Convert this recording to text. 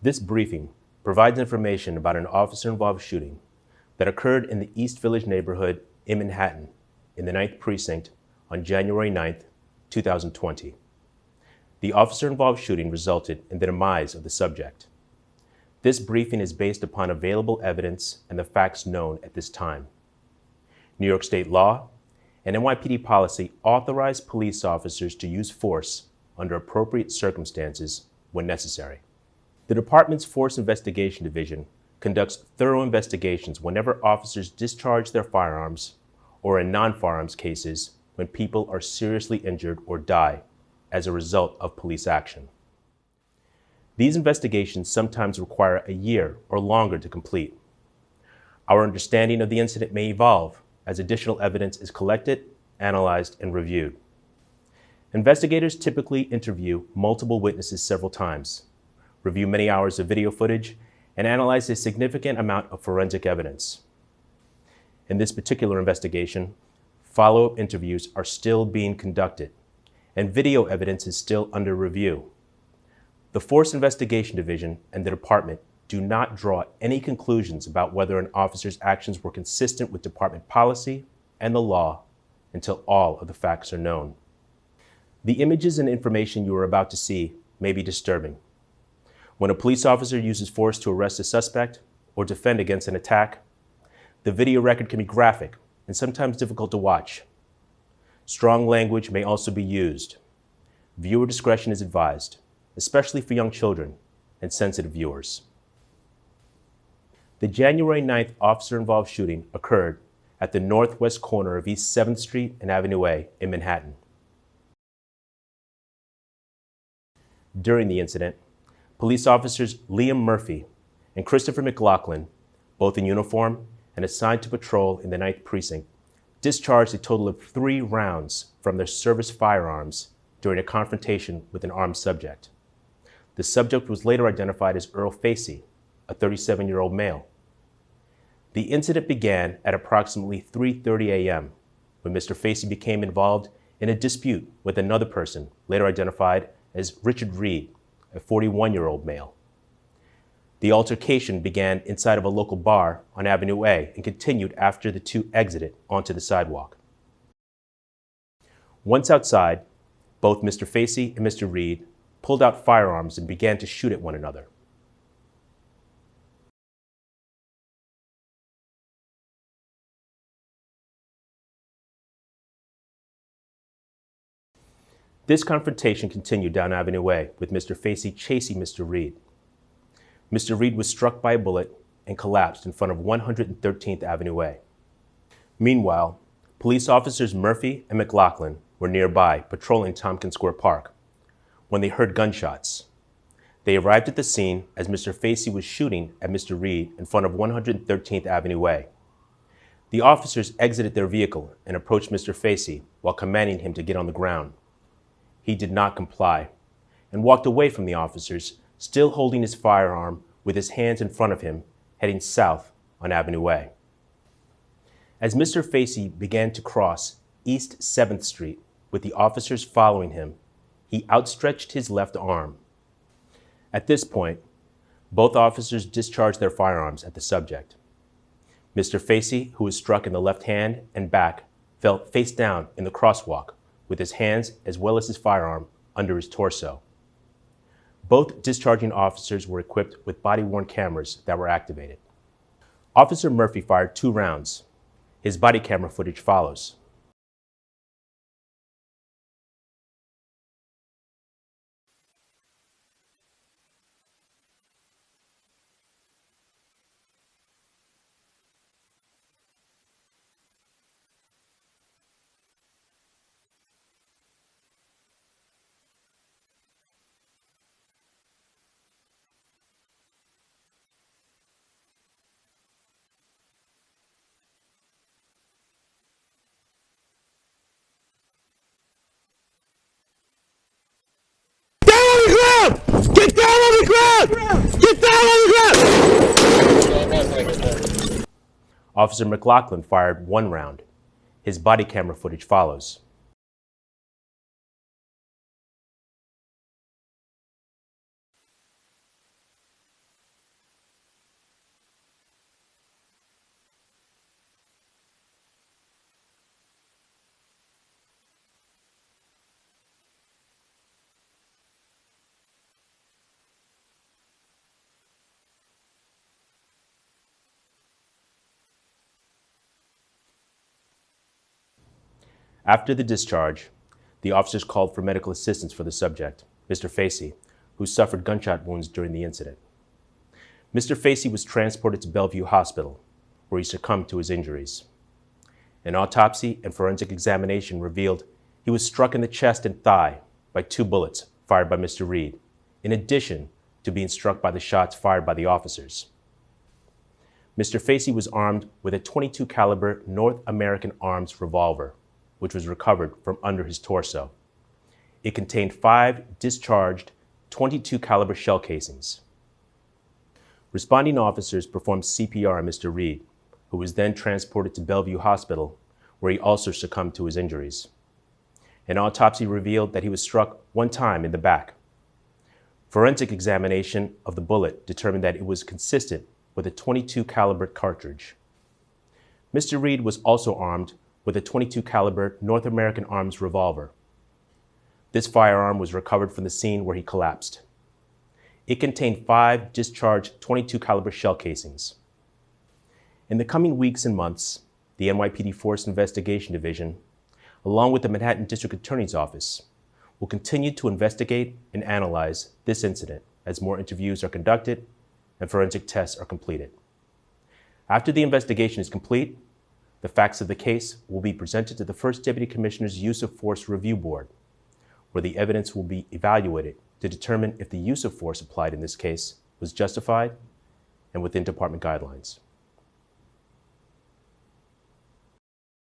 This briefing provides information about an officer-involved shooting that occurred in the East Village neighborhood in Manhattan in the 9th Precinct on January 9th, 2020. The officer-involved shooting resulted in the demise of the subject. This briefing is based upon available evidence and the facts known at this time. New York State law and NYPD policy authorize police officers to use force under appropriate circumstances when necessary. The department's Force Investigation Division conducts thorough investigations whenever officers discharge their firearms or in non-firearms cases when people are seriously injured or die as a result of police action. These investigations sometimes require a year or longer to complete. Our understanding of the incident may evolve as additional evidence is collected, analyzed, and reviewed. Investigators typically interview multiple witnesses several times, review many hours of video footage, and analyze a significant amount of forensic evidence. In this particular investigation, follow-up interviews are still being conducted, and video evidence is still under review. The Force Investigation Division and the department do not draw any conclusions about whether an officer's actions were consistent with department policy and the law until all of the facts are known. The images and information you are about to see may be disturbing. When a police officer uses force to arrest a suspect or defend against an attack, the video record can be graphic and sometimes difficult to watch. Strong language may also be used. Viewer discretion is advised, especially for young children and sensitive viewers. The January 9th officer-involved shooting occurred at the northwest corner of East 7th Street and Avenue A in Manhattan. During the incident, police officers Liam Murphy and Christopher McLaughlin, both in uniform and assigned to patrol in the 9th Precinct, discharged a total of 3 rounds from their service firearms during a confrontation with an armed subject. The subject was later identified as Earl Facey, a 37-year-old male. The incident began at approximately 3:30 a.m. when Mr. Facey became involved in a dispute with another person, later identified as Richard Reed, a 41-year-old male. The altercation began inside of a local bar on Avenue A and continued after the two exited onto the sidewalk. Once outside, both Mr. Facey and Mr. Reed pulled out firearms and began to shoot at one another. This confrontation continued down Avenue A, with Mr. Facey chasing Mr. Reed. Mr. Reed was struck by a bullet and collapsed in front of 113th Avenue A. Meanwhile, police officers Murphy and McLaughlin were nearby patrolling Tompkins Square Park when they heard gunshots. They arrived at the scene as Mr. Facey was shooting at Mr. Reed in front of 113th Avenue A. The officers exited their vehicle and approached Mr. Facey while commanding him to get on the ground. He did not comply and walked away from the officers, still holding his firearm with his hands in front of him, heading south on Avenue A. As Mr. Facey began to cross East 7th Street with the officers following him, he outstretched his left arm. At this point, both officers discharged their firearms at the subject. Mr. Facey, who was struck in the left hand and back, fell face down in the crosswalk with his hands as well as his firearm under his torso. Both discharging officers were equipped with body-worn cameras that were activated. Officer Murphy fired 2 rounds. His body camera footage follows. Get down on the ground! Get down on the ground! Officer McLaughlin fired 1 round. His body camera footage follows. After the discharge, the officers called for medical assistance for the subject, Mr. Facey, who suffered gunshot wounds during the incident. Mr. Facey was transported to Bellevue Hospital, where he succumbed to his injuries. An autopsy and forensic examination revealed he was struck in the chest and thigh by 2 bullets fired by Mr. Reed, in addition to being struck by the shots fired by the officers. Mr. Facey was armed with a .22 caliber North American Arms revolver, which was recovered from under his torso. It contained 5 discharged .22 caliber shell casings. Responding officers performed CPR on Mr. Reed, who was then transported to Bellevue Hospital, where he also succumbed to his injuries. An autopsy revealed that he was struck 1 time in the back. Forensic examination of the bullet determined that it was consistent with a .22 caliber cartridge. Mr. Reed was also armed with a .22 caliber North American Arms revolver. This firearm was recovered from the scene where he collapsed. It contained 5 discharged .22 caliber shell casings. In the coming weeks and months, the NYPD Force Investigation Division, along with the Manhattan District Attorney's Office, will continue to investigate and analyze this incident as more interviews are conducted and forensic tests are completed. After the investigation is complete, the facts of the case will be presented to the First Deputy Commissioner's Use of Force Review Board, where the evidence will be evaluated to determine if the use of force applied in this case was justified and within department guidelines.